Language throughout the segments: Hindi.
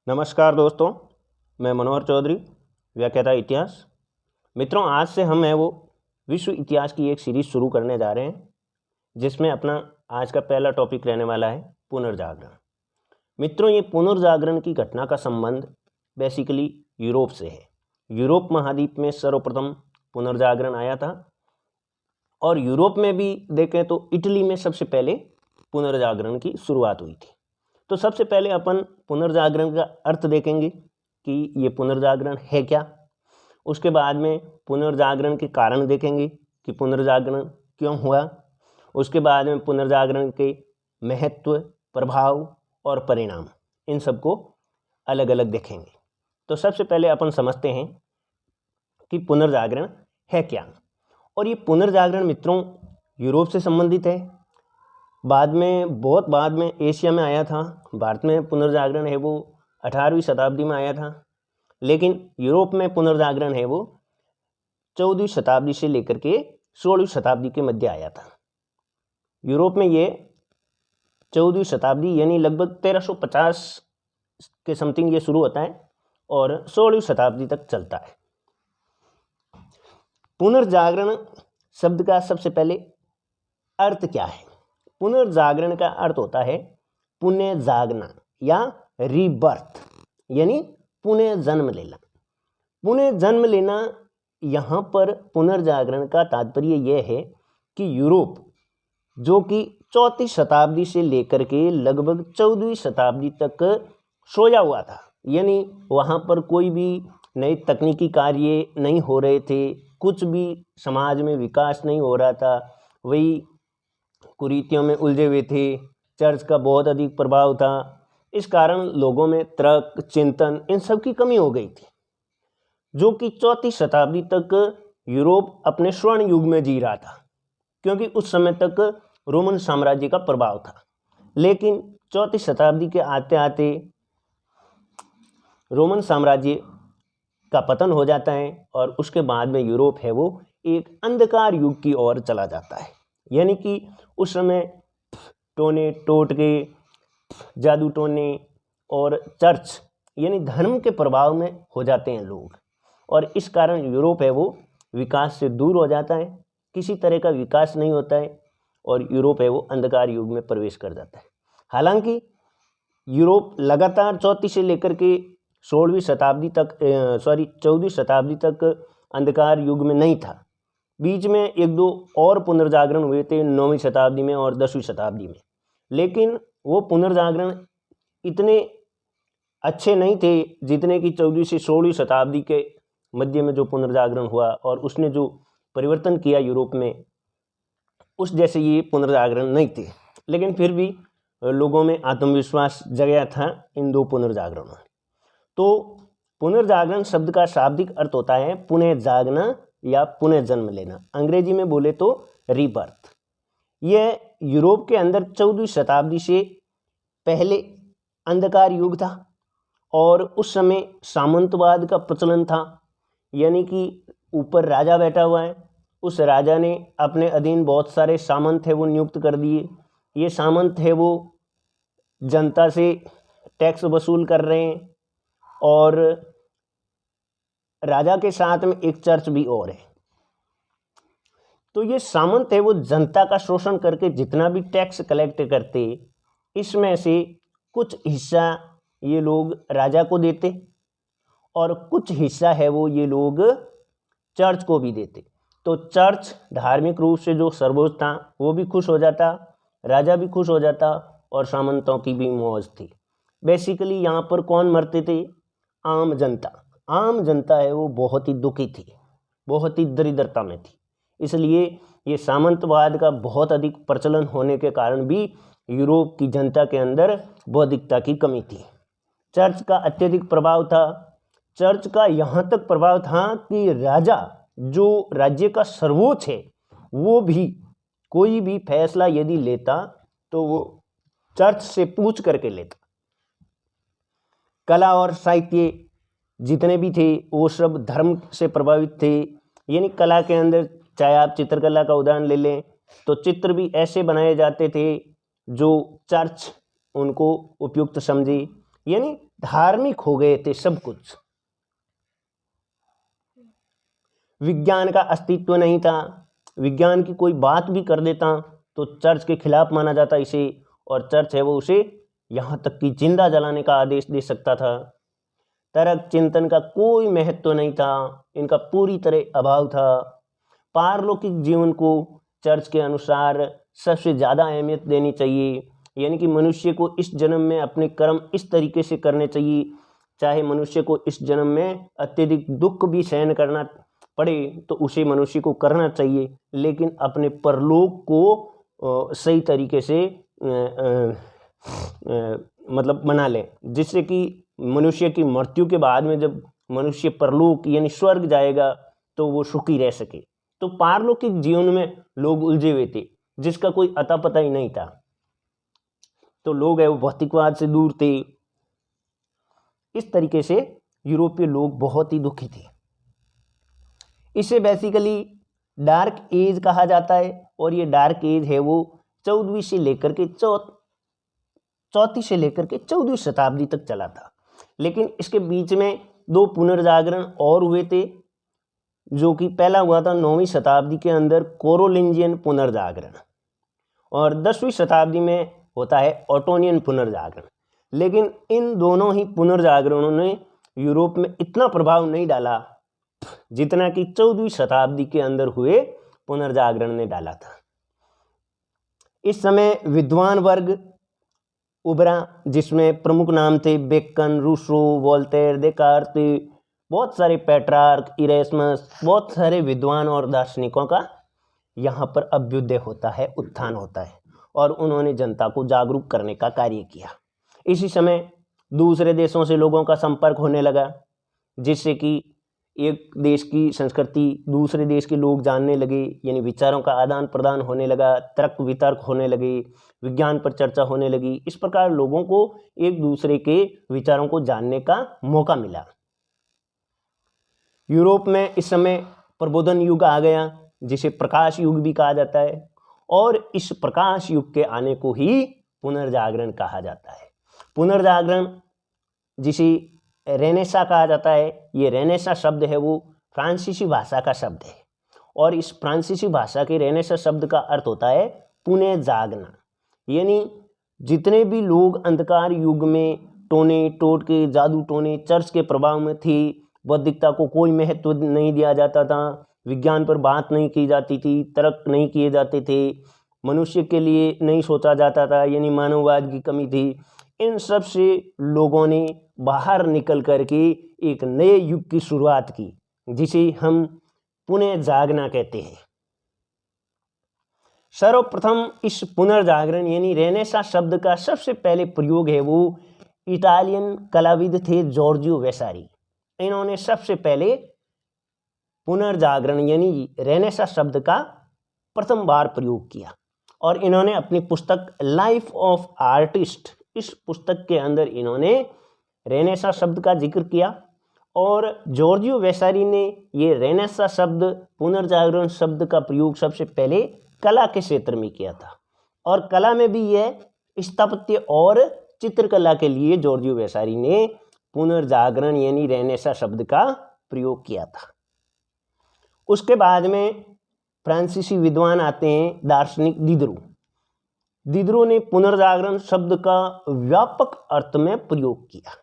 नमस्कार दोस्तों, मैं मनोहर चौधरी, व्याख्याता इतिहास। मित्रों, आज से हम है वो विश्व इतिहास की एक सीरीज शुरू करने जा रहे हैं, जिसमें अपना आज का पहला टॉपिक रहने वाला है पुनर्जागरण। मित्रों, ये पुनर्जागरण की घटना का संबंध बेसिकली यूरोप से है। यूरोप महाद्वीप में सर्वप्रथम पुनर्जागरण आया था और यूरोप में भी देखें तो इटली में सबसे पहले पुनर्जागरण की शुरुआत हुई थी। तो सबसे पहले अपन पुनर्जागरण का अर्थ देखेंगे कि ये पुनर्जागरण है क्या। उसके बाद में पुनर्जागरण के कारण देखेंगे कि पुनर्जागरण क्यों हुआ। उसके बाद में पुनर्जागरण के महत्व, प्रभाव और परिणाम, इन सबको अलग अलग देखेंगे। तो सबसे पहले अपन समझते हैं कि पुनर्जागरण है क्या। और ये पुनर्जागरण मित्रों यूरोप से संबंधित है। बहुत बाद में एशिया में आया था। भारत में पुनर्जागरण है वो 18वीं शताब्दी में आया था, लेकिन यूरोप में पुनर्जागरण है वो 14वीं शताब्दी से लेकर के 16वीं शताब्दी के मध्य आया था। यूरोप में ये 14वीं शताब्दी यानी लगभग 1350 के समथिंग ये शुरू होता है और 16वीं शताब्दी तक चलता है। पुनर्जागरण शब्द का सबसे पहले अर्थ क्या है। पुनर्जागरण का अर्थ होता है पुनः जागना या रीबर्थ, यानी पुनः जन्म लेना। पुनः जन्म लेना, यहाँ पर पुनर्जागरण का तात्पर्य यह है कि यूरोप जो कि 4वीं शताब्दी से लेकर के लगभग 14वीं शताब्दी तक सोया हुआ था, यानी वहाँ पर कोई भी नए तकनीकी कार्य नहीं हो रहे थे, कुछ भी समाज में विकास नहीं हो रहा था, वही कुरीतियों में उलझे हुए थे। चर्च का बहुत अधिक प्रभाव था। इस कारण लोगों में तर्क, चिंतन, इन सब की कमी हो गई थी, जो कि 4वीं शताब्दी तक यूरोप अपने स्वर्ण युग में जी रहा था, क्योंकि उस समय तक रोमन साम्राज्य का प्रभाव था। लेकिन 4वीं शताब्दी के आते आते रोमन साम्राज्य का पतन हो जाता है और उसके बाद में यूरोप है वो एक अंधकार युग की ओर चला जाता है। यानी कि उस समय टोने टोटके, जादू टोने और चर्च यानी धर्म के प्रभाव में हो जाते हैं लोग, और इस कारण यूरोप है वो विकास से दूर हो जाता है, किसी तरह का विकास नहीं होता है और यूरोप है वो अंधकार युग में प्रवेश कर जाता है। हालांकि यूरोप लगातार 4वीं से लेकर के 14वीं शताब्दी तक अंधकार युग में नहीं था। बीच में एक दो और पुनर्जागरण हुए थे 9वीं शताब्दी में और 10वीं शताब्दी में, लेकिन वो पुनर्जागरण इतने अच्छे नहीं थे जितने कि 14वीं से 16वीं शताब्दी के मध्य में जो पुनर्जागरण हुआ और उसने जो परिवर्तन किया यूरोप में, उस जैसे ये पुनर्जागरण नहीं थे। लेकिन फिर भी लोगों में आत्मविश्वास जगाया था इन दो पुनर्जागरणों। तो पुनर्जागरण शब्द का शाब्दिक अर्थ होता है पुनः जागना या पुनः जन्म लेना। अंग्रेजी में बोले तो रीबर्थ। यह यूरोप के अंदर 14वीं शताब्दी से पहले अंधकार युग था और उस समय सामंतवाद का प्रचलन था, यानी कि ऊपर राजा बैठा हुआ है, उस राजा ने अपने अधीन बहुत सारे सामंत है वो नियुक्त कर दिए। ये सामंत है वो जनता से टैक्स वसूल कर रहे हैं और राजा के साथ में एक चर्च भी और है। तो ये सामंत है वो जनता का शोषण करके जितना भी टैक्स कलेक्ट करते, इसमें से कुछ हिस्सा ये लोग राजा को देते और कुछ हिस्सा है वो ये लोग चर्च को भी देते। तो चर्च धार्मिक रूप से जो सर्वोच्च था वो भी खुश हो जाता, राजा भी खुश हो जाता और सामंतों की भी मौज थी। बेसिकली यहाँ पर कौन मरते थे? आम जनता। आम जनता है वो बहुत ही दुखी थी, बहुत ही दरिद्रता में थी। इसलिए ये सामंतवाद का बहुत अधिक प्रचलन होने के कारण भी यूरोप की जनता के अंदर बौद्धिकता की कमी थी। चर्च का अत्यधिक प्रभाव था। चर्च का यहाँ तक प्रभाव था कि राजा जो राज्य का सर्वोच्च है वो भी कोई भी फैसला यदि लेता तो वो चर्च से पूछ करके लेता। कला और साहित्य जितने भी थे वो सब धर्म से प्रभावित थे। यानी कला के अंदर चाहे आप चित्रकला का उदाहरण ले लें तो चित्र भी ऐसे बनाए जाते थे जो चर्च उनको उपयुक्त समझे। यानी धार्मिक हो गए थे सब कुछ। विज्ञान का अस्तित्व नहीं था, विज्ञान की कोई बात भी कर देता तो चर्च के खिलाफ माना जाता इसे, और चर्च है वो उसे यहाँ तक कि जिंदा जलाने का आदेश दे सकता था। तर्क चिंतन का कोई महत्व नहीं था, इनका पूरी तरह अभाव था। पारलौकिक जीवन को चर्च के अनुसार सबसे ज़्यादा अहमियत देनी चाहिए, यानी कि मनुष्य को इस जन्म में अपने कर्म इस तरीके से करने चाहिए, चाहे मनुष्य को इस जन्म में अत्यधिक दुख भी सहन करना पड़े तो उसे मनुष्य को करना चाहिए, लेकिन अपने परलोक को सही तरीके से मतलब बना लें, जिससे कि मनुष्य की मृत्यु के बाद में जब मनुष्य परलोक यानी स्वर्ग जाएगा तो वो सुखी रह सके। तो पारलौकिक जीवन में लोग उलझे हुए थे जिसका कोई अता पता ही नहीं था, तो लोग है वो भौतिकवाद से दूर थे। इस तरीके से यूरोपीय लोग बहुत ही दुखी थे। इसे बेसिकली डार्क एज कहा जाता है, और ये डार्क एज है वो 14वीं से लेकर के 34 से लेकर के 14वीं शताब्दी तक चला था। लेकिन इसके बीच में 2 पुनर्जागरण और हुए थे, जो कि पहला हुआ था 9वीं शताब्दी के अंदर कोरोलिंजियन पुनर्जागरण, और 10वीं शताब्दी में होता है ओटोनियन पुनर्जागरण। लेकिन इन दोनों ही पुनर्जागरणों ने यूरोप में इतना प्रभाव नहीं डाला जितना कि 14वीं शताब्दी के अंदर हुए पुनर्जागरण ने डाला था। इस समय विद्वान वर्ग उभरा, जिसमें प्रमुख नाम थे बेकन, रूसो, वोल्टेयर, देकार्त, बहुत सारे पेट्रार्क, इरेस्मस, बहुत सारे विद्वान और दार्शनिकों का यहाँ पर अभ्युदय होता है, उत्थान होता है, और उन्होंने जनता को जागरूक करने का कार्य किया। इसी समय दूसरे देशों से लोगों का संपर्क होने लगा, जिससे कि एक देश की संस्कृति दूसरे देश के लोग जानने लगे, यानी विचारों का आदान प्रदान होने लगा, तर्क वितर्क होने लगे, विज्ञान पर चर्चा होने लगी। इस प्रकार लोगों को एक दूसरे के विचारों को जानने का मौका मिला। यूरोप में इस समय प्रबोधन युग आ गया, जिसे प्रकाश युग भी कहा जाता है, और इस प्रकाश युग के आने को ही पुनर्जागरण कहा जाता है। पुनर्जागरण जिसे रेनेसा कहा जाता है, ये रेनेसा शब्द है वो फ्रांसीसी भाषा का शब्द है, और इस फ्रांसीसी भाषा के रेनेसा शब्द का अर्थ होता है पुनः जागना। यानी जितने भी लोग अंधकार युग में टोने टोटके जादू टोने चर्च के प्रभाव में थे, बौद्धिकता को कोई महत्व नहीं दिया जाता था, विज्ञान पर बात नहीं की जाती थी, तर्क नहीं किए जाते थे, मनुष्य के लिए नहीं सोचा जाता था, यानी मानववाद की कमी थी। इन सब से लोगों ने बाहर निकल करके एक नए युग की शुरुआत की, जिसे हम पुनः जागना कहते हैं। सर्वप्रथम इस पुनर्जागरण यानी रेनेसा शब्द का सबसे पहले प्रयोग है वो इटालियन कलाविद थे जॉर्जियो वेसारी। इन्होंने सबसे पहले पुनर्जागरण यानी रेनेसा शब्द का प्रथम बार प्रयोग किया, और इन्होंने अपनी पुस्तक लाइफ ऑफ आर्टिस्ट, इस पुस्तक के अंदर इन्होंने रेनेसा शब्द का जिक्र किया। और जॉर्जियो वेसारी ने ये रेनेसा शब्द, पुनर्जागरण शब्द का प्रयोग सबसे पहले कला के क्षेत्र में किया था, और कला में भी यह स्थापत्य और चित्रकला के लिए जॉर्जियो वेसारी ने पुनर्जागरण यानी रेनेसा शब्द का प्रयोग किया था। उसके बाद में फ्रांसीसी विद्वान आते हैं दार्शनिक दिदरो ने पुनर्जागरण शब्द का व्यापक अर्थ में प्रयोग किया,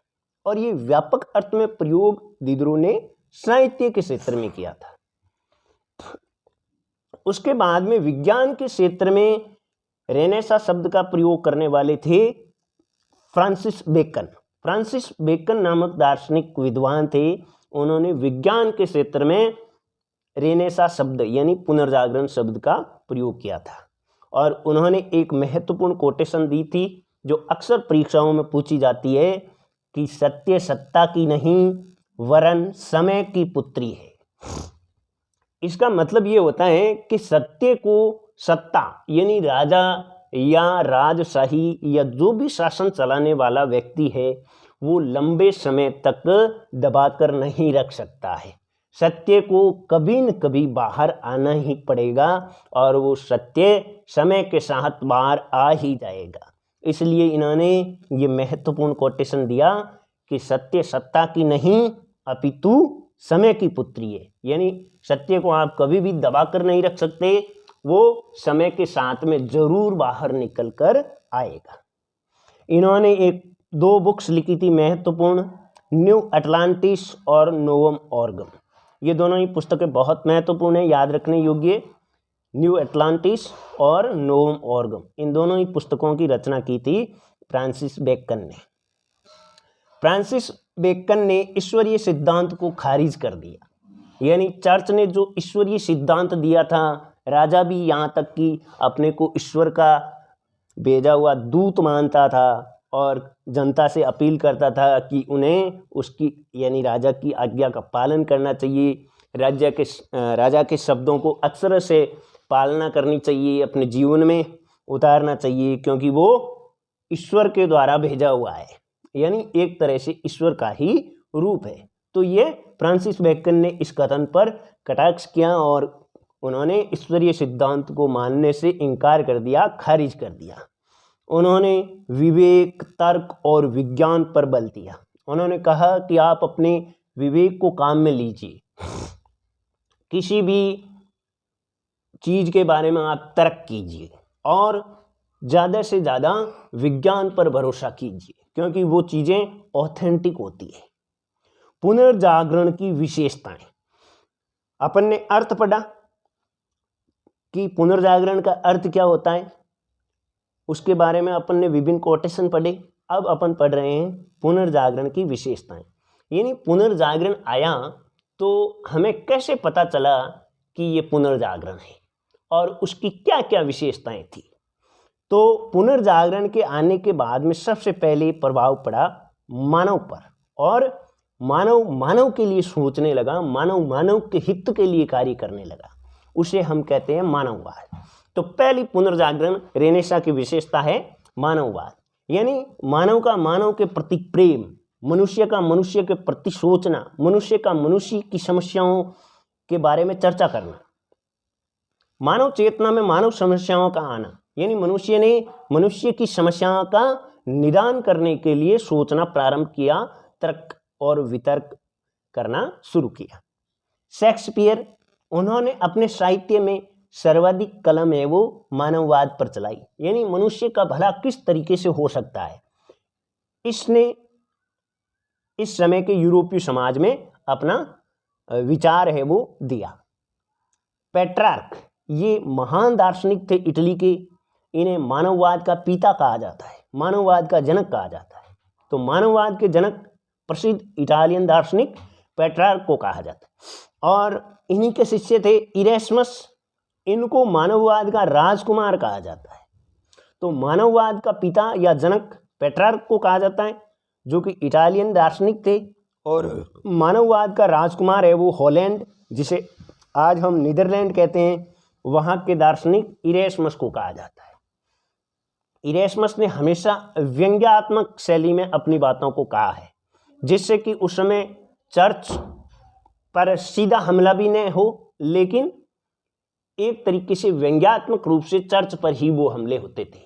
और ये व्यापक अर्थ में प्रयोग दिदरो ने साहित्य के क्षेत्र में किया था। उसके बाद में विज्ञान के क्षेत्र में रेनेसा शब्द का प्रयोग करने वाले थे फ्रांसिस बेकन नामक दार्शनिक विद्वान थे। उन्होंने विज्ञान के क्षेत्र में रेनेसा शब्द यानी पुनर्जागरण शब्द का प्रयोग किया था, और उन्होंने एक महत्वपूर्ण कोटेशन दी थी जो अक्सर परीक्षाओं में पूछी जाती है कि सत्य सत्ता की नहीं वरन समय की पुत्री है। इसका मतलब ये होता है कि सत्य को सत्ता यानी राजा या राजशाही या जो भी शासन चलाने वाला व्यक्ति है वो लंबे समय तक दबाकर नहीं रख सकता है। सत्य को कभी न कभी बाहर आना ही पड़ेगा, और वो सत्य समय के साथ बाहर आ ही जाएगा। इसलिए इन्होंने ये महत्वपूर्ण कोटेशन दिया कि सत्य सत्ता की नहीं अपितु समय की पुत्री है, यानी सत्य को आप कभी भी दबा कर नहीं रख सकते, वो समय के साथ में जरूर बाहर निकल कर आएगा। इन्होंने एक 2 बुक्स लिखी थी महत्वपूर्ण, न्यू अटलांटिस और नोवम ऑर्गन। ये दोनों ही पुस्तकें बहुत महत्वपूर्ण है, याद रखने योग्य। न्यू अटलांटिस और नोवम ऑर्गन, इन दोनों ही पुस्तकों की रचना की थी फ्रांसिस बेकन ने। फ्रांसिस बेकन ने ईश्वरीय सिद्धांत को खारिज कर दिया, यानी चर्च ने जो ईश्वरीय सिद्धांत दिया था, राजा भी यहाँ तक कि अपने को ईश्वर का भेजा हुआ दूत मानता था और जनता से अपील करता था कि उन्हें उसकी यानी राजा की आज्ञा का पालन करना चाहिए, राजा के शब्दों को अक्षर से पालना करनी चाहिए, अपने जीवन में उतारना चाहिए, क्योंकि वो ईश्वर के द्वारा भेजा हुआ है, यानी एक तरह से ईश्वर का ही रूप है। तो ये फ्रांसिस बेकन ने इस कथन पर कटाक्ष किया और उन्होंने ईश्वरीय सिद्धांत को मानने से इनकार कर दिया, खारिज कर दिया। उन्होंने विवेक, तर्क और विज्ञान पर बल दिया। उन्होंने कहा कि आप अपने विवेक को काम में लीजिए, किसी भी चीज़ के बारे में आप तर्क कीजिए और ज़्यादा से ज़्यादा विज्ञान पर भरोसा कीजिए, क्योंकि वो चीज़ें ऑथेंटिक होती है। पुनर्जागरण की विशेषताएं, अपन ने अर्थ पढ़ा कि पुनर्जागरण का अर्थ क्या होता है, उसके बारे में अपन ने विभिन्न कोटेशन पढ़े। अब अपन पढ़ रहे हैं पुनर्जागरण की विशेषताएं, यानी पुनर्जागरण आया तो हमें कैसे पता चला कि ये पुनर्जागरण है और उसकी क्या क्या विशेषताएं थी। तो पुनर्जागरण के आने के बाद में सबसे पहले प्रभाव पड़ा मानव पर, और मानव के लिए सोचने लगा, मानव के हित के लिए कार्य करने लगा, उसे हम कहते हैं मानववाद। तो पहली पुनर्जागरण रेनेसा की विशेषता है मानववाद, यानी मानव का मानव के प्रति प्रेम, मनुष्य का मनुष्य के प्रति सोचना, मनुष्य का मनुष्य की समस्याओं के बारे में चर्चा करना, मानव चेतना में मानव समस्याओं का आना, यानी मनुष्य ने मनुष्य की समस्याओं का निदान करने के लिए सोचना प्रारंभ किया, तर्क और वितर्क करना शुरू किया। शेक्सपियर, उन्होंने अपने साहित्य में सर्वाधिक कलम है वो मानववाद पर चलाई, यानी मनुष्य का भला किस तरीके से हो सकता है, इसने इस समय के यूरोपीय समाज में अपना विचार है वो दिया। पेट्रार्क, ये महान दार्शनिक थे इटली के, इन्हें मानववाद का पिता कहा जाता है, मानववाद का जनक कहा जाता है। तो मानववाद के जनक प्रसिद्ध इटालियन दार्शनिक पेट्रार्क को कहा जाता है, और इन्हीं के शिष्य थे इरेस्मस, इनको मानववाद का राजकुमार कहा जाता है। तो मानववाद का पिता या जनक पेट्रार्क को कहा जाता है, जो कि इटालियन दार्शनिक थे, और मानववाद का राजकुमार है वो हॉलैंड, जिसे आज हम नीदरलैंड कहते हैं, वहाँ के दार्शनिक इरेस्मस को कहा जाता है। इरेस्मस ने हमेशा व्यंग्यात्मक शैली में अपनी बातों को कहा है, जिससे कि उस समय चर्च पर सीधा हमला भी न हो, लेकिन एक तरीके से व्यंग्यात्मक रूप से चर्च पर ही वो हमले होते थे,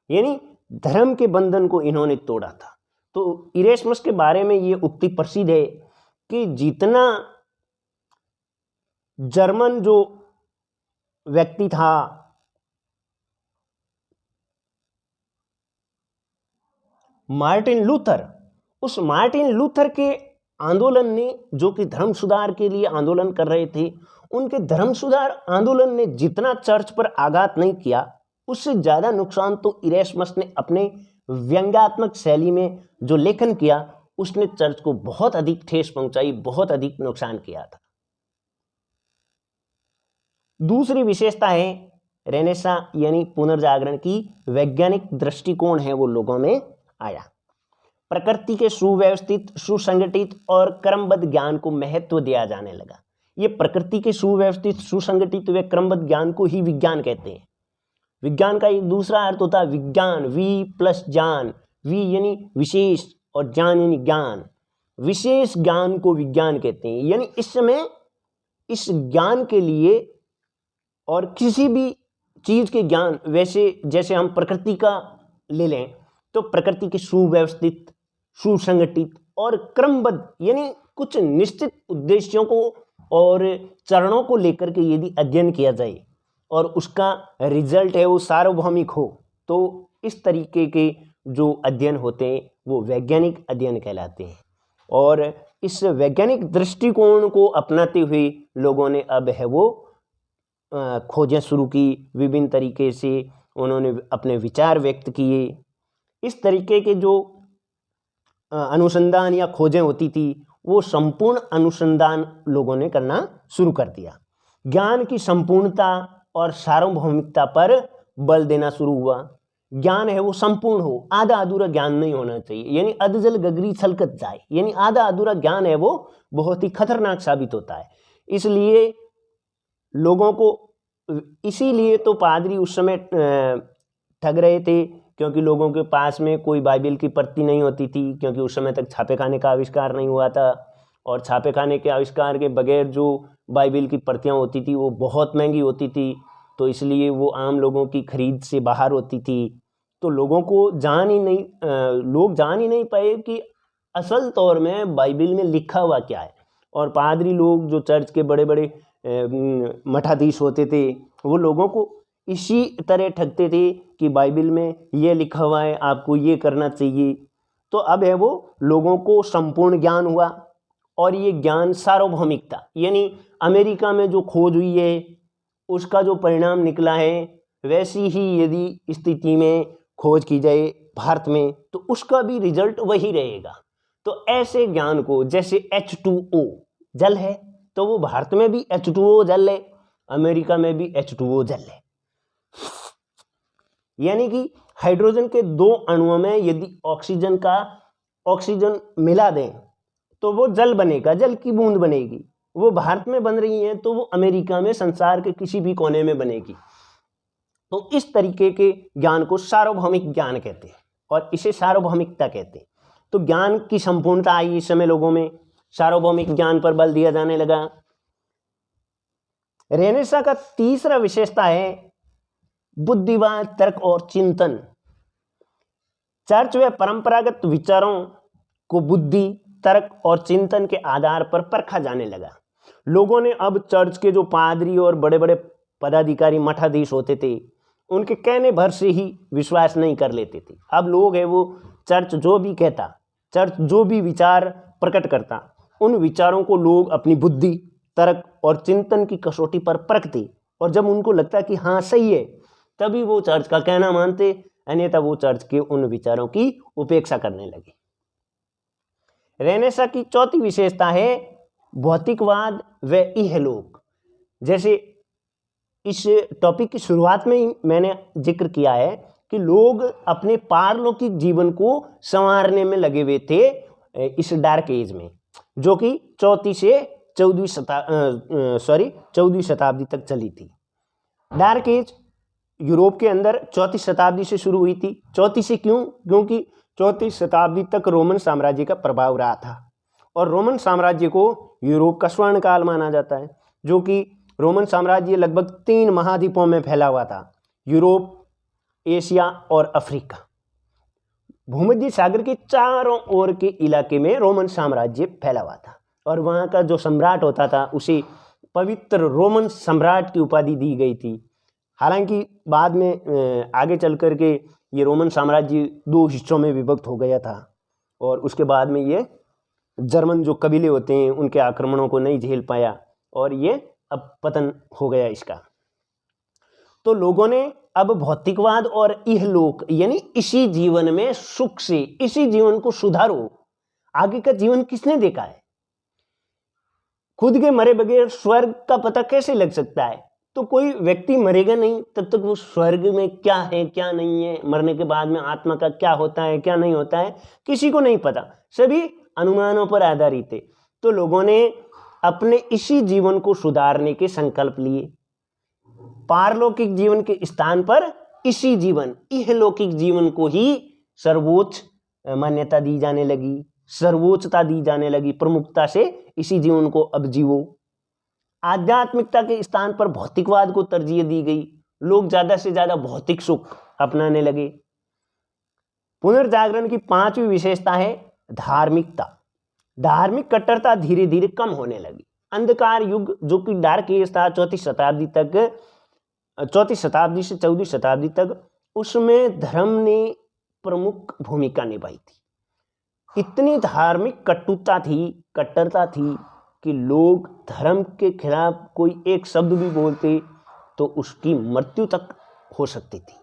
यानी धर्म के बंधन को इन्होंने तोड़ा था। तो इरेस्मस के बारे में ये उक्ति प्रसिद्ध है कि जितना जर्मन जो व्यक्ति था मार्टिन लूथर, उस मार्टिन लूथर के आंदोलन ने, जो कि धर्म सुधार के लिए आंदोलन कर रहे थे, उनके धर्म सुधार आंदोलन ने जितना चर्च पर आघात नहीं किया, उससे ज़्यादा नुकसान तो इरेस्मस ने अपने व्यंग्यात्मक शैली में जो लेखन किया, उसने चर्च को बहुत अधिक ठेस पहुंचाई, बहुत अधिक नुकसान किया था। दूसरी विशेषता है रेनेसा यानी पुनर्जागरण की वैज्ञानिक दृष्टिकोण है वो लोगों में आया। प्रकृति के सुव्यवस्थित, सुसंगठित और क्रमबद्ध ज्ञान को महत्व दिया जाने लगा। ये प्रकृति के सुव्यवस्थित, सुसंगठित व क्रमबद्ध ज्ञान को ही विज्ञान कहते हैं। विज्ञान का एक दूसरा अर्थ होता है विज्ञान, वी प्लस ज्ञान, वी यानी विशेष और ज्ञान यानी ज्ञान। विशेष ज्ञान को विज्ञान कहते हैं, यानी इस समय इस ज्ञान के लिए और किसी भी चीज के ज्ञान, वैसे जैसे हम प्रकृति का ले लें तो प्रकृति के सुव्यवस्थित, सुसंगठित और क्रमबद्ध यानी कुछ निश्चित उद्देश्यों को और चरणों को लेकर के यदि अध्ययन किया जाए और उसका रिजल्ट है वो सार्वभौमिक हो, तो इस तरीके के जो अध्ययन होते हैं वो वैज्ञानिक अध्ययन कहलाते हैं। और इस वैज्ञानिक दृष्टिकोण को अपनाते हुए लोगों ने अब है वो खोजें शुरू की, विभिन्न तरीके से उन्होंने अपने विचार व्यक्त किए। इस तरीके के जो अनुसंधान या खोजें होती थी वो संपूर्ण अनुसंधान लोगों ने करना शुरू कर दिया। ज्ञान की संपूर्णता और सार्वभौमिकता पर बल देना शुरू हुआ। ज्ञान है वो संपूर्ण हो, आधा अधूरा ज्ञान नहीं होना चाहिए, यानी अधजल गगरी छलकत जाए, यानी आधा अधूरा ज्ञान है वो बहुत ही खतरनाक साबित होता है। इसलिए लोगों को, इसीलिए तो पादरी उस समय ठग रहे थे, क्योंकि लोगों के पास में कोई बाइबल की प्रति नहीं होती थी, क्योंकि उस समय तक छापेखाने का आविष्कार नहीं हुआ था और छापेखाने के आविष्कार के बगैर जो बाइबल की प्रतियां होती थी वो बहुत महंगी होती थी, तो इसलिए वो आम लोगों की खरीद से बाहर होती थी। तो लोग जान ही नहीं पाए कि असल तौर में बाइबल में लिखा हुआ क्या है। और पादरी लोग जो चर्च के बड़े बड़े मठाधीश होते थे वो लोगों को इसी तरह ठगते थे कि बाइबल में ये लिखा हुआ है, आपको ये करना चाहिए। तो अब है वो लोगों को संपूर्ण ज्ञान हुआ और ये ज्ञान सार्वभौमिक था, यानी अमेरिका में जो खोज हुई है उसका जो परिणाम निकला है वैसी ही यदि स्थिति में खोज की जाए भारत में तो उसका भी रिजल्ट वही रहेगा। तो ऐसे ज्ञान को, जैसे H2O जल है तो वो भारत में भी H2O जल है, अमेरिका में भी H2O जल है, यानी कि हाइड्रोजन के दो अणुओं में यदि ऑक्सीजन मिला दें तो वो जल बनेगा, जल की बूंद बनेगी। वो भारत में बन रही है तो वो अमेरिका में, संसार के किसी भी कोने में बनेगी। तो इस तरीके के ज्ञान को सार्वभौमिक ज्ञान कहते हैं और इसे सार्वभौमिकता कहते हैं। तो ज्ञान की संपूर्णता आई इस समय लोगों में, सार्वभौमिक ज्ञान पर बल दिया जाने लगा। रेनेसां का तीसरा विशेषता है बुद्धिवाद, तर्क और चिंतन। चर्च व परंपरागत विचारों को बुद्धि, तर्क और चिंतन के आधार पर परखा जाने लगा। लोगों ने अब चर्च के जो पादरी और बड़े बड़े पदाधिकारी मठाधीश होते थे उनके कहने भर से ही विश्वास नहीं कर लेते थे। अब लोग है वो चर्च जो भी कहता, चर्च जो भी विचार प्रकट करता, उन विचारों को लोग अपनी बुद्धि, तर्क और चिंतन की कसौटी पर परखते और जब उनको लगता कि हाँ सही है तभी वो चर्च का कहना मानते, अन्यथा वो चर्च के उन विचारों की उपेक्षा करने लगे। रेनेसां की चौथी विशेषता है भौतिकवाद व इहलोक। जैसे इस टॉपिक की शुरुआत में ही मैंने जिक्र किया है कि लोग अपने पारलौकिक जीवन को संवारने में लगे हुए थे इस डार्क एज में, जो कि 4वीं से 14वीं शताब्दी तक चली थी। डार्क एज यूरोप के अंदर 4वीं शताब्दी से शुरू हुई थी। 4वीं से क्यों? क्योंकि 4वीं शताब्दी तक रोमन साम्राज्य का प्रभाव रहा था और रोमन साम्राज्य को यूरोप का स्वर्ण काल माना जाता है, जो कि रोमन साम्राज्य लगभग 3 महाद्वीपों में फैला हुआ था, यूरोप, एशिया और अफ्रीका। भूमध्य सागर के चारों ओर के इलाके में रोमन साम्राज्य फैला हुआ था और वहाँ का जो सम्राट होता था उसे पवित्र रोमन सम्राट की उपाधि दी गई थी। हालांकि बाद में आगे चल कर के ये रोमन साम्राज्य 2 हिस्सों में विभक्त हो गया था और उसके बाद में ये जर्मन जो कबीले होते हैं उनके आक्रमणों को नहीं झेल पाया और ये अब पतन हो गया इसका। तो लोगों ने अब भौतिकवाद और इहलोक यानी इसी जीवन में सुख से, इसी जीवन को सुधारो, आगे का जीवन किसने देखा है? खुद के मरे बगैर स्वर्ग का पता कैसे लग सकता है? तो कोई व्यक्ति मरेगा नहीं तब तक वो स्वर्ग में क्या है क्या नहीं है, मरने के बाद में आत्मा का क्या होता है क्या नहीं होता है, किसी को नहीं पता, सभी अनुमानों पर आधारित है। तो लोगों ने अपने इसी जीवन को सुधारने के संकल्प लिए। पारलौकिक जीवन के स्थान पर इसी जीवन, इहलौकिक जीवन को ही सर्वोच्च मान्यता दी जाने लगी, सर्वोच्चता दी जाने लगी, प्रमुखता से इसी जीवन को अब जीवो। आध्यात्मिकता के स्थान पर भौतिकवाद को तरजीह दी गई। लोग ज्यादा से ज्यादा भौतिक सुख अपनाने लगे। पुनर्जागरण की 5वीं विशेषता है धार्मिकता। धार्मिक कट्टरता धीरे धीरे कम होने लगी। अंधकार युग जो कि डार्क एज था 4वीं शताब्दी तक, 4वीं शताब्दी से 14वीं शताब्दी तक, उसमें धर्म ने प्रमुख भूमिका निभाई थी। इतनी धार्मिक कट्टरता थी कि लोग धर्म के खिलाफ कोई एक शब्द भी बोलते तो उसकी मृत्यु तक हो सकती थी।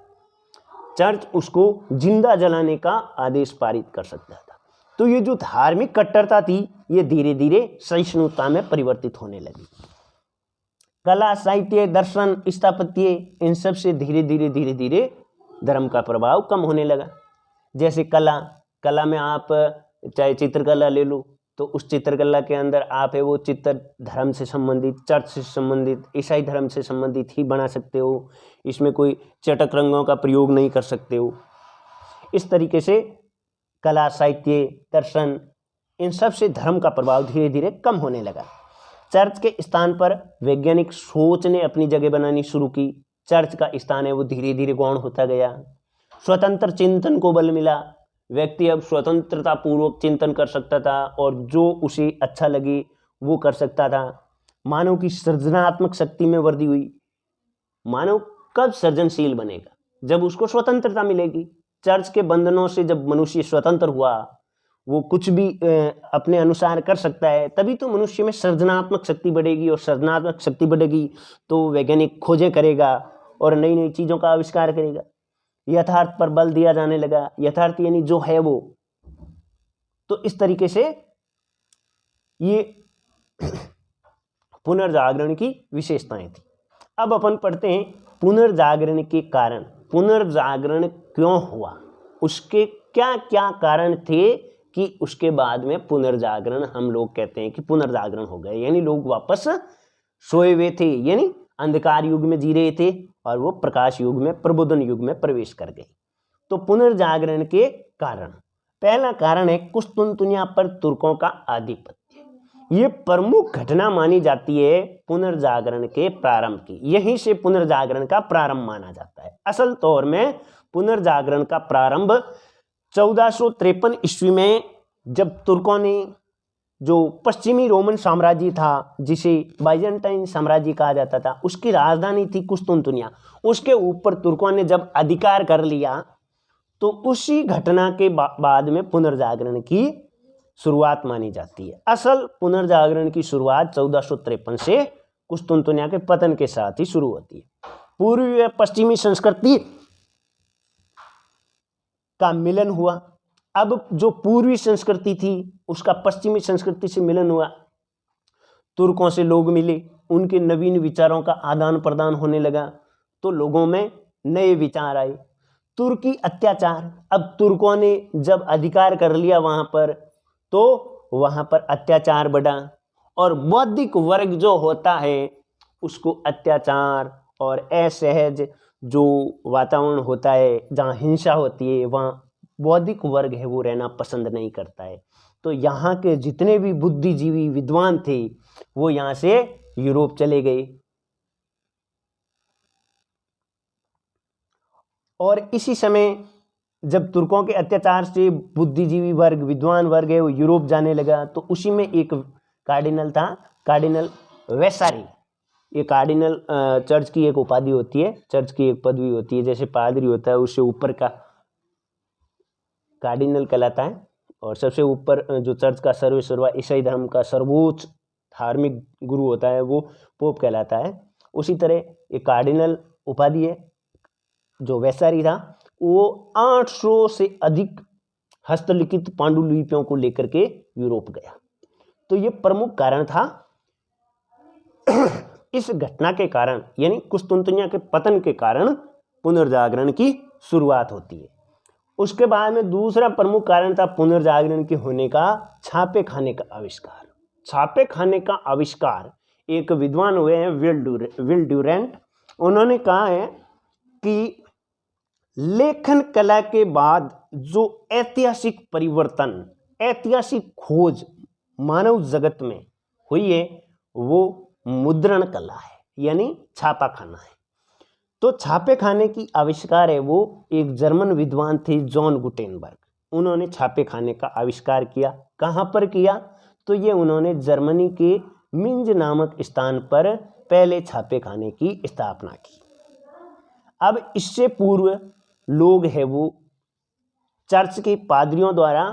चर्च उसको जिंदा जलाने का आदेश पारित कर सकता था। तो ये जो धार्मिक कट्टरता थी ये धीरे धीरे सहिष्णुता में परिवर्तित होने लगी। कला, साहित्य, दर्शन, स्थापत्य, इन सब से धीरे धीरे धर्म का प्रभाव कम होने लगा। जैसे कला में आप चाहे चित्रकला ले लो तो उस चित्रकला के अंदर आप है वो चित्र धर्म से संबंधित, चर्च से संबंधित, ईसाई धर्म से संबंधित ही बना सकते हो। इसमें कोई चटक रंगों का प्रयोग नहीं कर सकते हो। इस तरीके से कला, साहित्य, दर्शन, इन सब से धर्म का प्रभाव धीरे धीरे कम होने लगा। चर्च के स्थान पर वैज्ञानिक सोच ने अपनी जगह बनानी शुरू की। चर्च का स्थान है वो धीरे धीरे गौण होता गया। स्वतंत्र चिंतन को बल मिला। व्यक्ति अब स्वतंत्रता पूर्वक चिंतन कर सकता था और जो उसे अच्छा लगे वो कर सकता था। मानव की सृजनात्मक शक्ति में वृद्धि हुई। मानव कब सृजनशील बनेगा? जब उसको स्वतंत्रता मिलेगी। चर्च के बंधनों से जब मनुष्य स्वतंत्र हुआ, वो कुछ भी अपने अनुसार कर सकता है, तभी तो मनुष्य में सृजनात्मक शक्ति बढ़ेगी। और सृजनात्मक शक्ति बढ़ेगी तो वैज्ञानिक खोजें करेगा और नई नई चीज़ों का आविष्कार करेगा। यथार्थ पर बल दिया जाने लगा। यथार्थ यानी जो है वो। तो इस तरीके से ये पुनर्जागरण की विशेषताएं थी। अब अपन पढ़ते हैं पुनर्जागरण के कारण। पुनर्जागरण क्यों हुआ, उसके क्या क्या कारण थे कि उसके बाद में पुनर्जागरण, हम लोग कहते हैं कि पुनर्जागरण हो गए, यानी लोग वापस सोए हुए थे, यानी अंधकार युग में जी रहे थे और वो प्रकाश युग में, प्रबोधन युग में प्रवेश कर गए। तो पुनर्जागरण के कारण, पहला कारण है कुस्तुनतुनिया पर तुर्कों का आधिपत्य। ये प्रमुख घटना मानी जाती है पुनर्जागरण के प्रारंभ की। यहीं से पुनर्जागरण का प्रारंभ माना जाता है। असल तौर में पुनर्जागरण का प्रारंभ 1453 ईस्वी में, जब तुर्कों ने, जो पश्चिमी रोमन साम्राज्य था जिसे बाइजेंटाइन साम्राज्य कहा जाता था, उसकी राजधानी थी कुस्तुनतुनिया, उसके ऊपर तुर्कों ने जब अधिकार कर लिया, तो उसी घटना के बाद में पुनर्जागरण की शुरुआत मानी जाती है। असल पुनर्जागरण की शुरुआत 1453 से कुस्तुनतुनिया के पतन के साथ ही शुरू होती है। पूर्वी व पश्चिमी संस्कृति का मिलन हुआ। अब जो पूर्वी संस्कृति थी उसका पश्चिमी संस्कृति से मिलन हुआ। तुर्कों से लोग मिले, उनके नवीन विचारों का आदान प्रदान होने लगा, तो लोगों में नए विचार आए। तुर्की अत्याचार, अब तुर्कों ने जब अधिकार कर लिया वहाँ पर, तो वहाँ पर अत्याचार बढ़ा और बौद्धिक वर्ग जो होता है उसको अत्याचार और असहज जो वातावरण होता है, जहाँ हिंसा होती है, वहाँ बौद्धिक वर्ग है वो रहना पसंद नहीं करता है। तो यहाँ के जितने भी बुद्धिजीवी विद्वान थे वो यहाँ से यूरोप चले गए। और इसी समय जब तुर्कों के अत्याचार से बुद्धिजीवी वर्ग, विद्वान वर्ग है वो यूरोप जाने लगा, तो उसी में एक कार्डिनल था, कार्डिनल वैसारी। ये कार्डिनल चर्च की एक उपाधि होती है, चर्च की एक पदवी होती है, जैसे पादरी होता है उससे ऊपर का कार्डिनल कहलाता है। और सबसे ऊपर जो चर्च का सर्वेसर्वा, ईसाई धर्म का सर्वोच्च धार्मिक गुरु होता है वो पोप कहलाता है। उसी तरह एक कार्डिनल उपाधि है। जो वैसारी था वो 800 से अधिक हस्तलिखित पांडुलिपियों को लेकर के यूरोप गया। तो ये प्रमुख कारण था। इस घटना के कारण, यानी कुस्तुनतुनिया के पतन के कारण पुनर्जागरण की शुरुआत होती है। उसके बाद में दूसरा प्रमुख कारण था पुनर्जागरण के होने का, छापे खाने का आविष्कार। छापे खाने का आविष्कार एक विद्वान हुए हैं विल ड्यूरेंट। उन्होंने कहा है कि लेखन कला के बाद जो ऐतिहासिक परिवर्तन, ऐतिहासिक खोज मानव जगत में हुई है वो मुद्रण कला है, यानी छापा खाना है। तो छापे खाने की आविष्कार है वो एक जर्मन विद्वान थे, जॉन गुटेनबर्ग। उन्होंने छापे खाने का आविष्कार किया। कहाँ पर किया? तो ये उन्होंने जर्मनी के मिंज नामक स्थान पर पहले छापे खाने की स्थापना की। अब इससे पूर्व लोग हैं वो चर्च के पादरियों द्वारा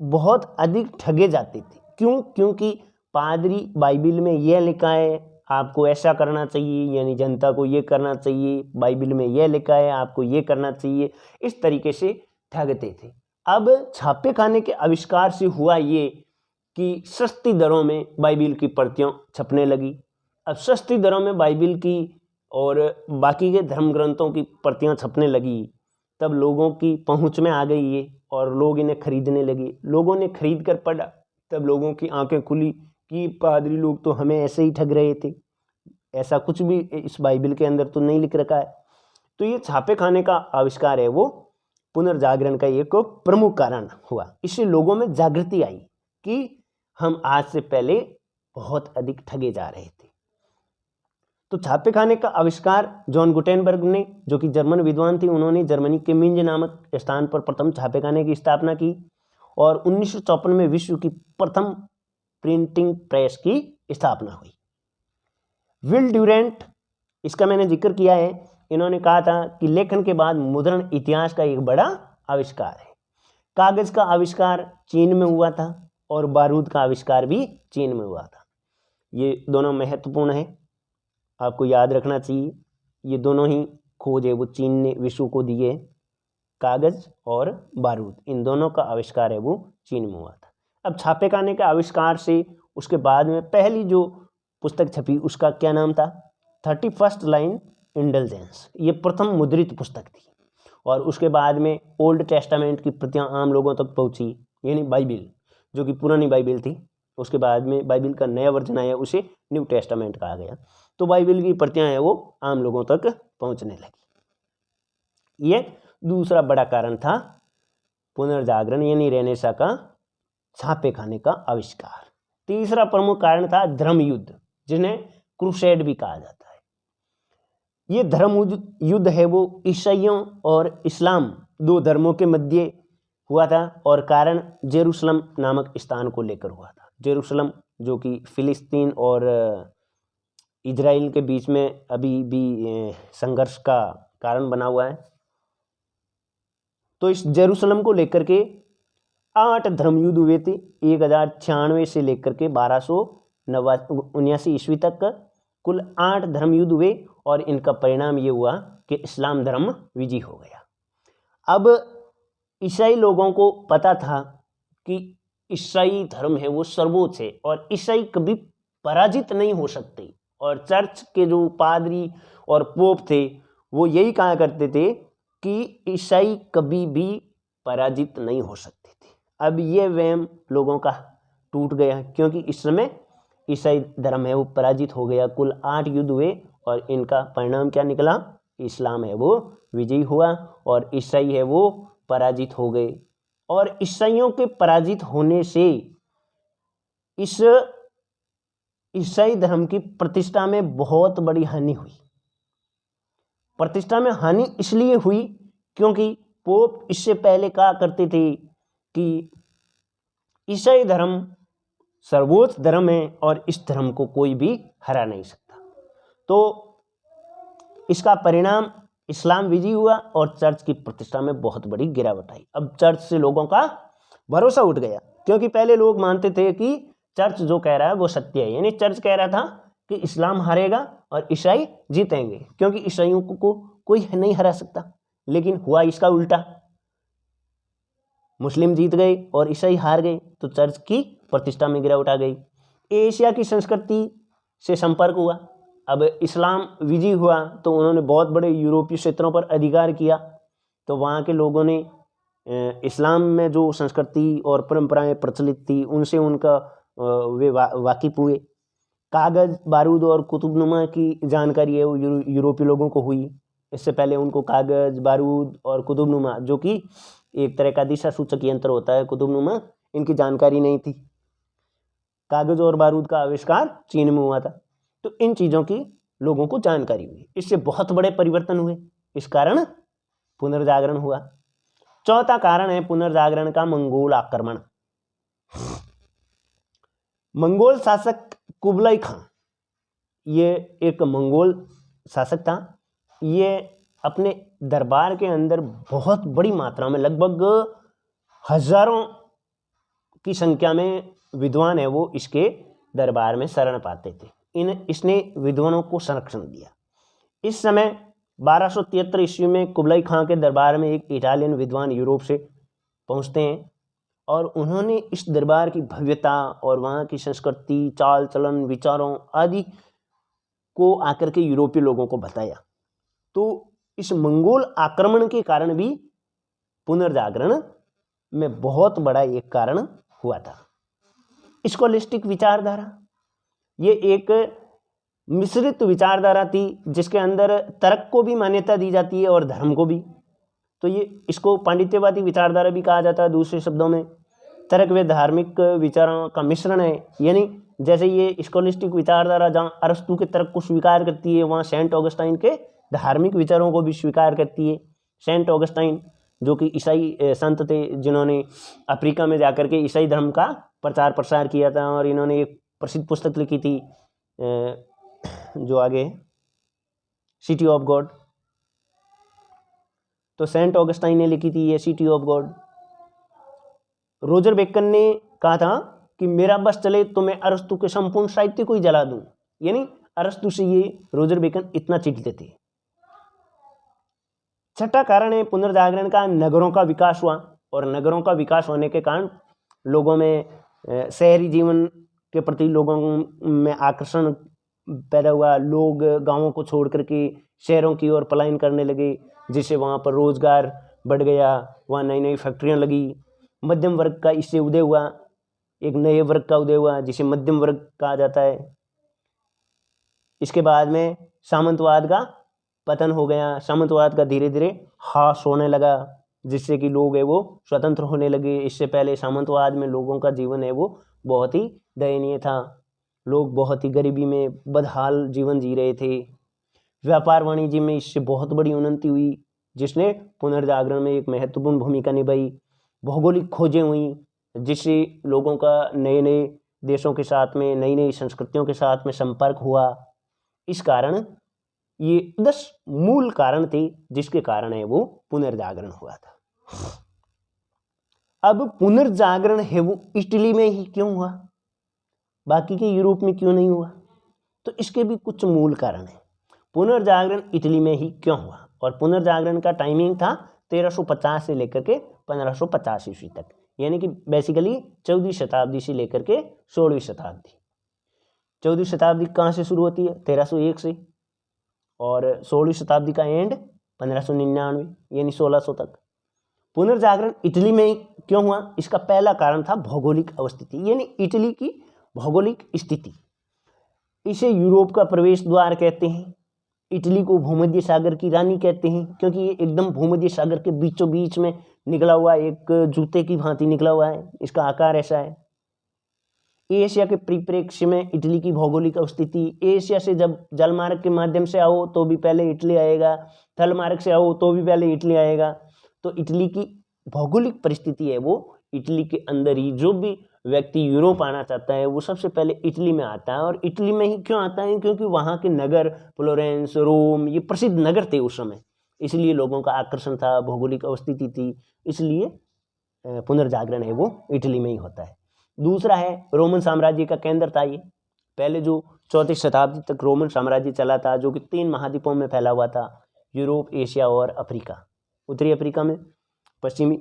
बहुत अधिक ठगे जाते थे। क्यों? क्योंकि पादरी बाइबिल में यह लिखा है आपको ऐसा करना चाहिए, यानी जनता को ये करना चाहिए, बाइबिल में यह लिखा है आपको ये करना चाहिए, इस तरीके से ठगते थे। अब छापे खाने के आविष्कार से हुआ ये कि सस्ती दरों में बाइबिल की प्रतियां छपने लगी। अब सस्ती दरों में बाइबिल की और बाकी के धर्म ग्रंथों की प्रतियां छपने लगी, तब लोगों की पहुंच में आ गई ये और लोग इन्हें खरीदने लगे। लोगों ने खरीद कर पढ़ा, तब लोगों की आंखें खुली कि पादरी लोग तो हमें ऐसे ही ठग रहे थे, ऐसा कुछ भी इस बाइबिल के अंदर तो नहीं लिख रखा है। तो ये छापे खाने का आविष्कार है वो पुनर्जागरण का एक प्रमुख कारण हुआ। इससे लोगों में जागृति आई कि हम आज से पहले बहुत अधिक ठगे जा रहे थे। तो छापे खाने का आविष्कार जॉन गुटेनबर्ग ने, जो कि जर्मन विद्वान थे, उन्होंने जर्मनी के मिंज नामक स्थान पर प्रथम छापे खाने की स्थापना की और 1954 में विश्व की प्रथम प्रिंटिंग प्रेस की स्थापना हुई। विल ड्यूरेंट, इसका मैंने जिक्र किया है, इन्होंने कहा था कि लेखन के बाद मुद्रण इतिहास का एक बड़ा आविष्कार है। कागज का आविष्कार चीन में हुआ था और बारूद का आविष्कार भी चीन में हुआ था। ये दोनों महत्वपूर्ण है, आपको याद रखना चाहिए। ये दोनों ही खोज है वो चीन ने विश्व को दिए, कागज और बारूद, इन दोनों का आविष्कार है वो चीन में हुआ था। अब छापे खाने के आविष्कार से उसके बाद में पहली जो पुस्तक छपी उसका क्या नाम था? 31st line indulgence. ये प्रथम मुद्रित पुस्तक थी और उसके बाद में ओल्ड टेस्टामेंट की प्रतियां आम लोगों तक पहुंची, यानी बाइबिल जो कि पुरानी बाइबिल थी, उसके बाद में बाइबिल का नया वर्जन आया, उसे न्यू टेस्टामेंट कहा गया। तो बाइबिल की प्रतियां हैं वो आम लोगों तक पहुंचने लगी। ये दूसरा बड़ा कारण था पुनर्जागरण यानी रेनेसां का छापे खाने का आविष्कार। तीसरा प्रमुख कारण था धर्म युद्ध, जिन्हें क्रूसेड भी कहा जाता है। ये धर्म युद्ध है वो ईसाइयों और इस्लाम, दो धर्मों के मध्य हुआ था और कारण जेरूशलम नामक स्थान को लेकर हुआ था। जेरूशलम जो कि फिलिस्तीन और इजराइल के बीच में अभी भी संघर्ष का कारण बना हुआ है। तो इस जेरूशलम को लेकर के 8 धर्म युद्ध हुए थे, 1096 से लेकर के 1279 ईस्वी तक कुल 8 धर्म युद्ध हुए और इनका परिणाम ये हुआ कि इस्लाम धर्म विजयी हो गया। अब ईसाई लोगों को पता था कि ईसाई धर्म है वो सर्वोच्च है और ईसाई कभी पराजित नहीं हो सकते, और चर्च के जो पादरी और पोप थे वो यही कहा करते थे कि ईसाई कभी भी पराजित नहीं हो सकते थे। अब ये वहम लोगों का टूट गया क्योंकि इस समय ईसाई धर्म है वो पराजित हो गया। कुल 8 युद्ध हुए और इनका परिणाम क्या निकला? इस्लाम है वो विजयी हुआ और ईसाई है वो पराजित हो गए। और ईसाइयों के पराजित होने से इस ईसाई धर्म की प्रतिष्ठा में बहुत बड़ी हानि हुई। प्रतिष्ठा में हानि इसलिए हुई क्योंकि पोप इससे पहले कहा करते थे कि ईसाई धर्म सर्वोच्च धर्म है और इस धर्म को कोई भी हरा नहीं सकता। तो इसका परिणाम इस्लाम विजयी हुआ और चर्च की प्रतिष्ठा में बहुत बड़ी गिरावट आई। अब चर्च से लोगों का भरोसा उठ गया क्योंकि पहले लोग मानते थे कि चर्च जो कह रहा है वो सत्य है, यानी चर्च कह रहा था कि इस्लाम हारेगा और ईसाई जीतेंगे क्योंकि ईसाइयों को कोई नहीं हरा सकता। लेकिन हुआ इसका उल्टा, मुस्लिम जीत गए और ईसाई हार गए, तो चर्च की प्रतिष्ठा में गिरावट आ गई। एशिया की संस्कृति से संपर्क हुआ। अब इस्लाम विजयी हुआ तो उन्होंने बहुत बड़े यूरोपीय क्षेत्रों पर अधिकार किया, तो वहाँ के लोगों ने इस्लाम में जो संस्कृति और परंपराएं प्रचलित थी उनसे उनका वे वाकिफ हुए। कागज, बारूद और कुतुबनुमा की जानकारी है वो यूरोपीय लोगों को हुई। इससे पहले उनको कागज, बारूद और कुतुबनुमा, जो कि एक तरह का दिशा सूचक यंत्र होता है, कुतुबनुमा, इनकी जानकारी नहीं थी। कागज और बारूद का आविष्कार चीन में हुआ था, तो इन चीज़ों की लोगों को जानकारी हुई। इससे बहुत बड़े परिवर्तन हुए, इस कारण पुनर्जागरण हुआ। चौथा कारण है पुनर्जागरण का मंगोल आक्रमण। मंगोल शासक कुबलाई खान, ये एक मंगोल शासक था। ये अपने दरबार के अंदर बहुत बड़ी मात्रा में, लगभग हजारों की संख्या में विद्वान है वो इसके दरबार में शरण पाते थे। इसने विद्वानों को संरक्षण दिया। इस समय 1273 ईस्वी में कुबलाई खां के दरबार में एक इटालियन विद्वान यूरोप से पहुंचते हैं और उन्होंने इस दरबार की भव्यता और वहाँ की संस्कृति, चाल चलन, विचारों आदि को आकर के यूरोपीय लोगों को बताया। तो इस मंगोल आक्रमण के कारण भी पुनर्जागरण में बहुत बड़ा एक कारण हुआ था। स्कॉलिस्टिक विचारधारा, ये एक मिश्रित विचारधारा थी जिसके अंदर तर्क को भी मान्यता दी जाती है और धर्म को भी। तो ये इसको पांडित्यवादी विचारधारा भी कहा जाता है। दूसरे शब्दों में तर्क व धार्मिक विचारों का मिश्रण है। यानी जैसे ये स्कॉलिस्टिक विचारधारा जहाँ अरस्तु के तर्क को स्वीकार करती है, वहाँ सेंट ऑगस्टाइन के धार्मिक विचारों को भी स्वीकार करती है। सेंट ऑगस्टाइन जो कि ईसाई संत थे, जिन्होंने अफ्रीका में जाकर के ईसाई धर्म का प्रचार प्रसार किया था, और इन्होंने एक प्रसिद्ध पुस्तक लिखी थी जो आगे सिटी ऑफ गॉड। तो सेंट ऑगस्टाइन ने लिखी थी ये city of God. Roger Bacon ने कहा था कि मेरा बस चले तो मैं अरस्तु के संपूर्ण साहित्य को ही जला दूं। यानी अरस्तु से ये रोजर बेकन इतना चिढ़ते थे। छठा कारण है पुनर्जागरण का, नगरों का विकास हुआ। और नगरों का विकास होने के कारण लोगों में शहरी जीवन के प्रति लोगों में आकर्षण पैदा हुआ। लोग गांवों को छोड़ करके शहरों की ओर पलायन करने लगे, जिससे वहाँ पर रोजगार बढ़ गया, वहाँ नई नई फैक्ट्रियाँ लगी। मध्यम वर्ग का इससे उदय हुआ, एक नए वर्ग का उदय हुआ जिसे मध्यम वर्ग कहा जाता है। इसके बाद में सामंतवाद का पतन हो गया। सामंतवाद का धीरे धीरे ह्रास होने लगा, जिससे कि लोग है वो स्वतंत्र होने लगे। इससे पहले सामंतवाद में लोगों का जीवन है वो बहुत ही दयनीय था। लोग बहुत ही गरीबी में बदहाल जीवन जी रहे थे। व्यापार वाणिज्य में इससे बहुत बड़ी उन्नति हुई, जिसने पुनर्जागरण में एक महत्वपूर्ण भूमिका निभाई। भौगोलिक खोजें हुई, जिससे लोगों का नए नए देशों के साथ में, नई नई संस्कृतियों के साथ में संपर्क हुआ। इस कारण ये 10 मूल कारण थे जिसके कारण है वो पुनर्जागरण हुआ था। अब पुनर्जागरण है वो इटली में ही क्यों हुआ, बाकी के यूरोप में क्यों नहीं हुआ? तो इसके भी कुछ मूल कारण हैं। पुनर्जागरण इटली में ही क्यों हुआ? और पुनर्जागरण का टाइमिंग था 1350 से लेकर के 1550 ईस्वी तक, यानी कि बेसिकली 14वीं शताब्दी से लेकर के 16वीं शताब्दी। 14वीं शताब्दी कहाँ से शुरू होती है? 1301 से, और 16वीं शताब्दी का एंड 1599 यानी 1600 तक। पुनर्जागरण इटली में क्यों हुआ? इसका पहला कारण था भौगोलिक अवस्थिति, यानी इटली की भौगोलिक स्थिति। इसे यूरोप का प्रवेश द्वार कहते हैं। इटली को भूमध्य सागर की रानी कहते हैं, क्योंकि ये एकदम भूमध्य सागर के बीचों बीच में निकला हुआ, एक जूते की भांति निकला हुआ है। इसका आकार ऐसा है। एशिया के परिप्रेक्ष्य में इटली की भौगोलिक अवस्थिति, एशिया से जब जलमार्ग के माध्यम से आओ तो भी पहले इटली आएगा, थल मार्ग से आओ तो भी पहले इटली आएगा। तो इटली की भौगोलिक परिस्थिति है वो इटली के अंदर ही, जो भी व्यक्ति यूरोप आना चाहता है वो सबसे पहले इटली में आता है। और इटली में ही क्यों आता है? क्योंकि वहाँ के नगर फ्लोरेंस, रोम, ये प्रसिद्ध नगर थे उस समय, इसलिए लोगों का आकर्षण था, भौगोलिक अवस्थिति थी, इसलिए पुनर्जागरण है वो इटली में ही होता है। दूसरा है रोमन साम्राज्य का केंद्र था ये। पहले जो 4वीं शताब्दी तक रोमन साम्राज्य चला था, जो कि 3 महाद्वीपों में फैला हुआ था, यूरोप, एशिया और अफ्रीका। उत्तरी अफ्रीका में, पश्चिमी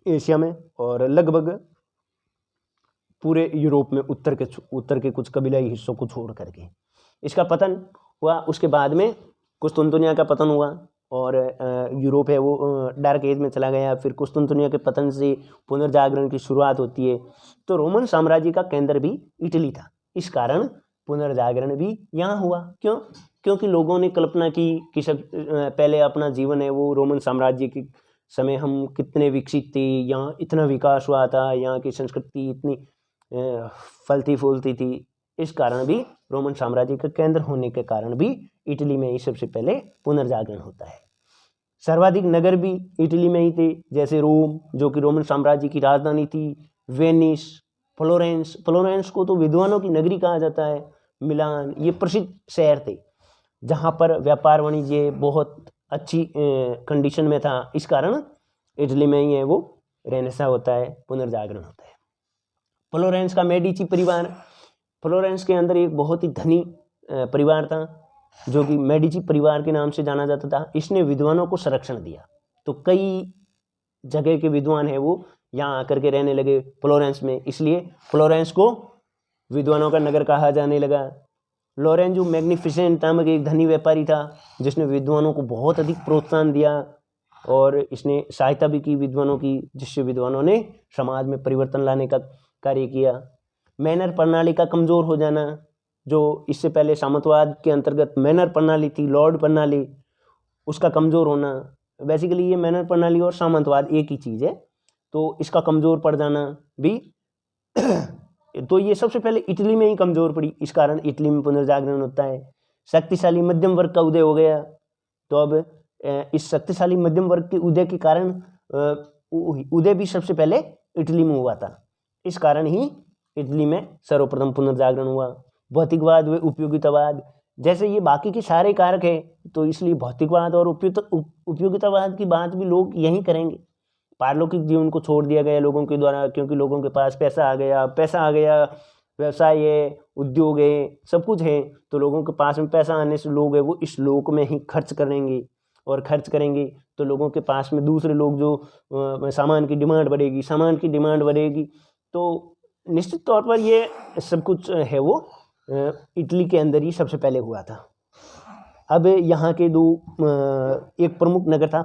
एशिया में, और लगभग पूरे यूरोप में उत्तर के कुछ कबीलाई हिस्सों को छोड़ करके। इसका पतन हुआ, उसके बाद में कुस्तुनतुनिया का पतन हुआ और यूरोप है वो डार्क एज में चला गया। फिर कुस्तुनतुनिया के पतन से पुनर्जागरण की शुरुआत होती है। तो रोमन साम्राज्य का केंद्र भी इटली था, इस कारण पुनर्जागरण भी यहाँ हुआ। क्यों? क्योंकि लोगों ने कल्पना की कि सब पहले अपना जीवन है वो रोमन साम्राज्य के समय हम कितने विकसित थे, यहाँ इतना विकास हुआ था, यहाँ की संस्कृति इतनी फलती फूलती थी। इस कारण भी रोमन साम्राज्य का केंद्र होने के कारण भी इटली में ही सबसे पहले पुनर्जागरण होता है। सर्वाधिक नगर भी इटली में ही थे, जैसे रोम जो कि रोमन साम्राज्य की राजधानी थी, वेनिस फ्लोरेंस, फ्लोरेंस को तो विद्वानों की नगरी कहा जाता है। मिलान, ये प्रसिद्ध शहर थे जहाँ पर व्यापार वाणिज्य बहुत अच्छी कंडीशन में था। इस कारण इटली में ही है वो रेनेसा होता है, पुनर्जागरण होता है। फ्लोरेंस का मेडिची परिवार, फ्लोरेंस के अंदर एक बहुत ही धनी परिवार था जो कि मेडिची परिवार के नाम से जाना जाता था। इसने विद्वानों को संरक्षण दिया, तो कई जगह के विद्वान हैं वो यहाँ आकर के रहने लगे फ्लोरेंस में, इसलिए फ्लोरेंस को विद्वानों का नगर कहा जाने लगा। लोरेंजो मैग्निफिसेंट नामक एक धनी व्यापारी था जिसने विद्वानों को बहुत अधिक प्रोत्साहन दिया और इसने सहायता भी की विद्वानों की, जिससे विद्वानों ने समाज में परिवर्तन लाने का कार्य किया। मैनर प्रणाली का कमज़ोर हो जाना, जो इससे पहले सामंतवाद के अंतर्गत मैनर प्रणाली थी, लॉर्ड प्रणाली, उसका कमज़ोर होना। बेसिकली ये मैनर प्रणाली और सामंतवाद एक ही चीज़ है, तो इसका कमज़ोर पड़ जाना भी तो ये सबसे पहले इटली में ही कमज़ोर पड़ी, इस कारण इटली में पुनर्जागरण होता है। शक्तिशाली मध्यम वर्ग का उदय हो गया, तो अब इस शक्तिशाली मध्यम वर्ग के उदय के कारण उदय भी सबसे पहले इटली में हुआ था, इस कारण ही इटली में सर्वप्रथम पुनर्जागरण हुआ। भौतिकवाद व उपयोगितावाद, जैसे ये बाकी के सारे कारक है तो इसलिए भौतिकवाद और उपयोगितावाद की बात भी लोग यहीं करेंगे। पारलौकिक जीवन को छोड़ दिया गया लोगों के द्वारा, क्योंकि लोगों के पास पैसा आ गया, व्यवसाय है, उद्योग है, सब कुछ है, तो लोगों के पास में पैसा आने से लोग है वो इस लोक में ही खर्च करेंगे, और खर्च करेंगे तो लोगों के पास में दूसरे लोग जो सामान की डिमांड बढ़ेगी, तो निश्चित तौर पर ये सब कुछ है वो इटली के अंदर ही सबसे पहले हुआ था। अब यहाँ के एक प्रमुख नगर था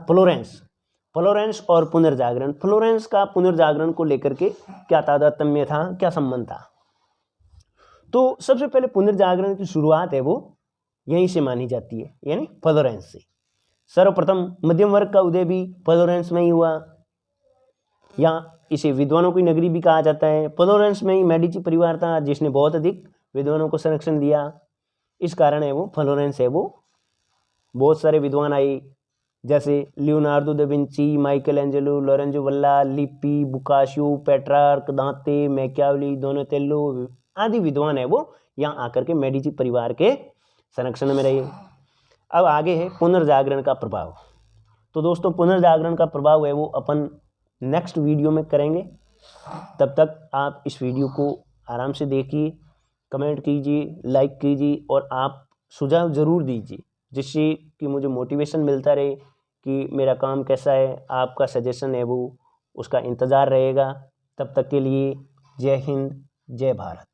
फ्लोरेंस और पुनर्जागरण। फ्लोरेंस का पुनर्जागरण को लेकर के क्या तादात्म्य था, क्या संबंध था? तो सबसे पहले पुनर्जागरण की शुरुआत है वो यहीं से मानी जाती है, यानी फ्लोरेंस से। सर्वप्रथम मध्यम वर्ग का उदय भी फ्लोरेंस में ही हुआ, या इसे विद्वानों की नगरी भी कहा जाता है। फ्लोरेंस में ही मेडिची परिवार था जिसने बहुत अधिक विद्वानों को संरक्षण दिया, इस कारण है वो फ्लोरेंस है वो बहुत सारे विद्वान आए, जैसे Leonardo da Vinci, Michael Angelo, Lorenzo वल्ला, लिपि, बुकाशियो, पेट्रार्क, दांते, मैकियावेली, डोनाटेलो आदि विद्वान है वो यहाँ आकर के मेडिची परिवार के संरक्षण में रहे। अब आगे है पुनर्जागरण का प्रभाव। तो दोस्तों पुनर्जागरण का प्रभाव है वो अपन नेक्स्ट वीडियो में करेंगे। तब तक आप इस वीडियो को आराम से देखिए, कमेंट कीजिए, लाइक कीजिए और आप सुझाव ज़रूर दीजिए, जिससे कि मुझे मोटिवेशन मिलता रहे कि मेरा काम कैसा है। आपका सजेशन है वो उसका इंतज़ार रहेगा। तब तक के लिए जय हिंद, जय भारत।